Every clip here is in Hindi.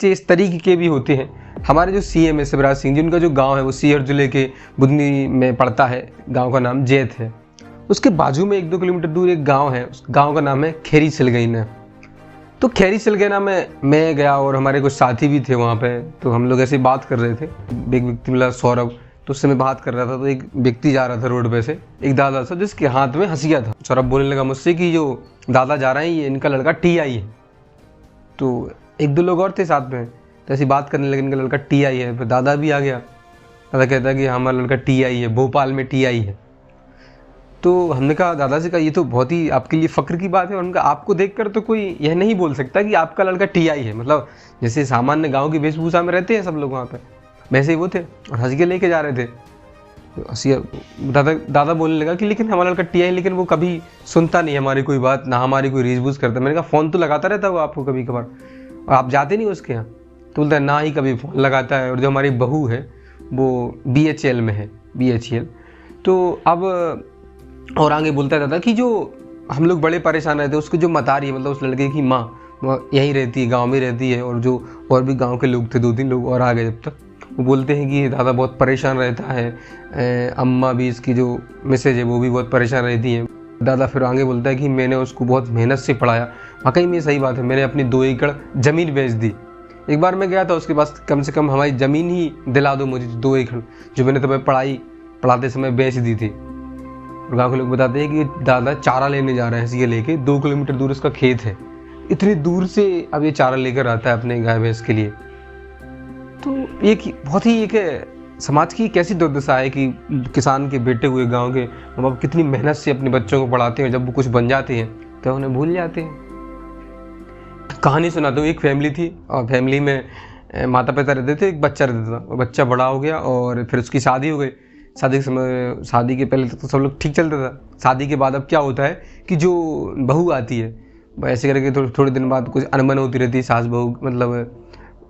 बच्चे इस तरीके के भी होते हैं। हमारे जो सीएम है शिवराज सिंह जी, उनका जो गांव है वो सीकर जिले के बुधनी में पड़ता है। गांव का नाम जैत है। उसके बाजू में 1-2 किलोमीटर दूर एक गांव है, उस गांव का नाम है खेरी सिलगैना। तो खेरी सिलगैना में मैं गया और हमारे कुछ साथी भी थे वहाँ पे। तो हम लोग ऐसे बात कर रहे थे, एक व्यक्ति मिला सौरभ, तो उससे मैं बात कर रहा था। तो एक व्यक्ति जा रहा था रोड पे से, एक दादा सा जिसके हाथ में हंसिया था। सौरभ बोलने लगा मुझसे कि जो दादा जा रहे हैं ये इनका लड़का टीआई है। तो 1-2 लोग और थे साथ में, तो ऐसी बात करने लगे इनका लड़का टीआई है। फिर दादा भी आ गया, दादा कहता है कि हमारा लड़का टीआई है, भोपाल में टीआई है। तो हमने कहा दादाजी का ये तो बहुत ही आपके लिए फ़ख्र की बात है। और उनका आपको देखकर तो कोई यह नहीं बोल सकता कि आपका लड़का टीआई है। मतलब जैसे सामान्य गांव की वेशभूषा में रहते हैं सब लोग वहाँ पे, वैसे ही वो थे और हंस के लेके जा रहे थे। तो हंसिया दादा बोलने लगा कि लेकिन हमारा लड़का टीआई, लेकिन वो कभी सुनता नहीं हमारी कोई बात, ना हमारी कोई रीझबूझ करता। मैंने कहा फ़ोन तो लगाता रहता है वो आपको कभी कभार, और आप जाते नहीं उसके यहाँ? तो बोलता है ना ही कभी फ़ोन लगाता है। और जो हमारी बहू है वो BHL में है, BHL। तो अब और आगे बोलता रहता कि जो हम लोग बड़े परेशान रहते, उसको जो मतारी है, मतलब उस लड़के की माँ, वो यहीं रहती है, गांव में रहती है। और जो और भी गांव के लोग थे, 2-3 लोग और आ गए जब तक, वो बोलते हैं कि दादा बहुत परेशान रहता है। अम्मा भी, इसकी जो मिसेज है वो भी बहुत परेशान रहती हैं। दादा फिर आगे बोलता है कि मैंने उसको बहुत मेहनत से पढ़ाया। वाकई में सही बात है, मैंने अपनी 2 एकड़ ज़मीन बेच दी। एक बार मैं गया था उसके पास, कम से कम हमारी ज़मीन ही दिला दो मुझे, 2 एकड़ जो मैंने तुम्हें पढ़ाते समय बेच दी थी। और गाँव के लोग बताते हैं कि दादा चारा लेने जा रहे हैं, ये लेके 2 किलोमीटर दूर उसका खेत है। इतनी दूर से अब ये चारा लेकर आता है अपने गाय भैंस के लिए। तो एक बहुत ही एक समाज की कैसी दुर्दशा है कि किसान के बेटे हुए गांव के माँ बाप कितनी मेहनत से अपने बच्चों को पढ़ाते हैं, जब वो कुछ बन जाते हैं तो उन्हें भूल जाते हैं। कहानी सुनाता हूँ। एक फैमिली थी और फैमिली में माता पिता रहते थे, एक बच्चा रहता था। वो बच्चा बड़ा हो गया और फिर उसकी शादी हो गई। शादी के समय, शादी के पहले तो सब लोग ठीक चलता था। शादी के बाद अब क्या होता है कि जो बहू आती है, ऐसे करके थोड़े दिन बाद कुछ अनबन होती रहती है, सास बहू मतलब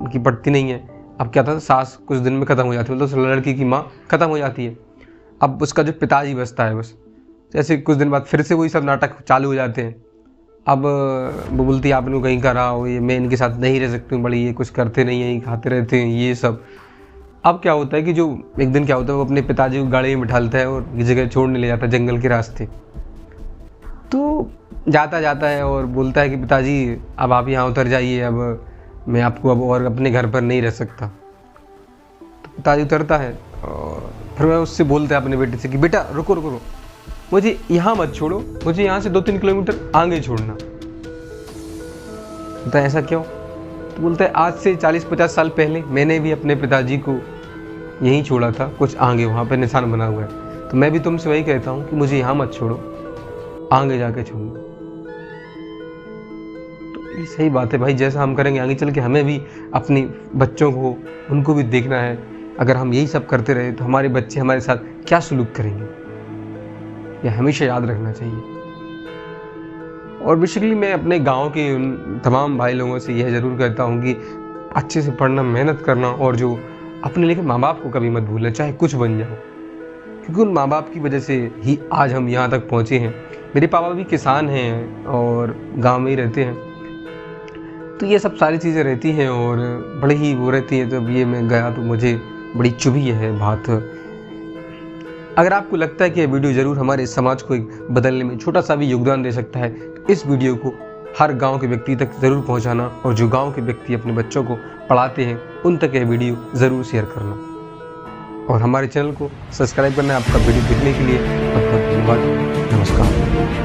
उनकी पटती नहीं है। अब क्या था, सास कुछ दिन में ख़त्म हो जाती है, मतलब लड़की की माँ ख़त्म हो जाती है। अब उसका जो पिताजी बचता है बस। जैसे कुछ दिन बाद फिर से वही सब नाटक चालू हो जाते हैं। अब वो बोलती है आपने कहीं करा हो, ये मैं इनके साथ नहीं रह सकती हूँ, बड़ी ये कुछ करते नहीं हैं, खाते रहते हैं ये सब। अब क्या होता है कि जो एक दिन क्या होता है, वो अपने पिताजी को गाड़ी में बिठालता है और एक जगह छोड़ने ले जाता है जंगल के रास्ते। तो जाता है और बोलता है कि पिताजी अब आप यहाँ उतर जाइए, अब मैं आपको अब और अपने घर पर नहीं रह सकता। तो पिताजी उतरता है और फिर मैं उससे बोलता है अपने बेटे से कि बेटा रुको, मुझे यहाँ मत छोड़ो, मुझे यहाँ से 2-3 किलोमीटर आगे छोड़ना। बोलता है ऐसा क्यों? तो बोलता है आज से 40-50 साल पहले मैंने भी अपने पिताजी को यहीं छोड़ा था, कुछ आगे वहाँ पे निशान बना हुआ है। तो मैं भी तुमसे वही कहता हूँ कि मुझे यहाँ मत छोड़ो, आगे जाके छोड़ो। तो ये सही बात है भाई, जैसा हम करेंगे आगे चल के हमें भी अपने बच्चों को, उनको भी देखना है। अगर हम यही सब करते रहे तो हमारे बच्चे हमारे साथ क्या सलूक करेंगे, यह हमेशा याद रखना चाहिए। और बेसिकली मैं अपने गांव के उन तमाम भाई लोगों से यह ज़रूर कहता हूं कि अच्छे से पढ़ना, मेहनत करना, और जो अपने लेकिन माँ बाप को कभी मत भूलना, चाहे कुछ बन जाओ, क्योंकि उन माँ बाप की वजह से ही आज हम यहाँ तक पहुँचे हैं। मेरे पापा भी किसान हैं और गांव में ही रहते हैं, तो ये सब सारी चीज़ें रहती हैं और बड़ी ही वो रहती है। जब ये मैं गया तो मुझे बड़ी चुभी है बात। अगर आपको लगता है कि यह वीडियो ज़रूर हमारे समाज को एक बदलने में छोटा सा भी योगदान दे सकता है, तो इस वीडियो को हर गांव के व्यक्ति तक ज़रूर पहुंचाना, और जो गांव के व्यक्ति अपने बच्चों को पढ़ाते हैं उन तक यह वीडियो ज़रूर शेयर करना, और हमारे चैनल को सब्सक्राइब करना है। आपका वीडियो देखने के लिए बहुत बहुत धन्यवाद। नमस्कार।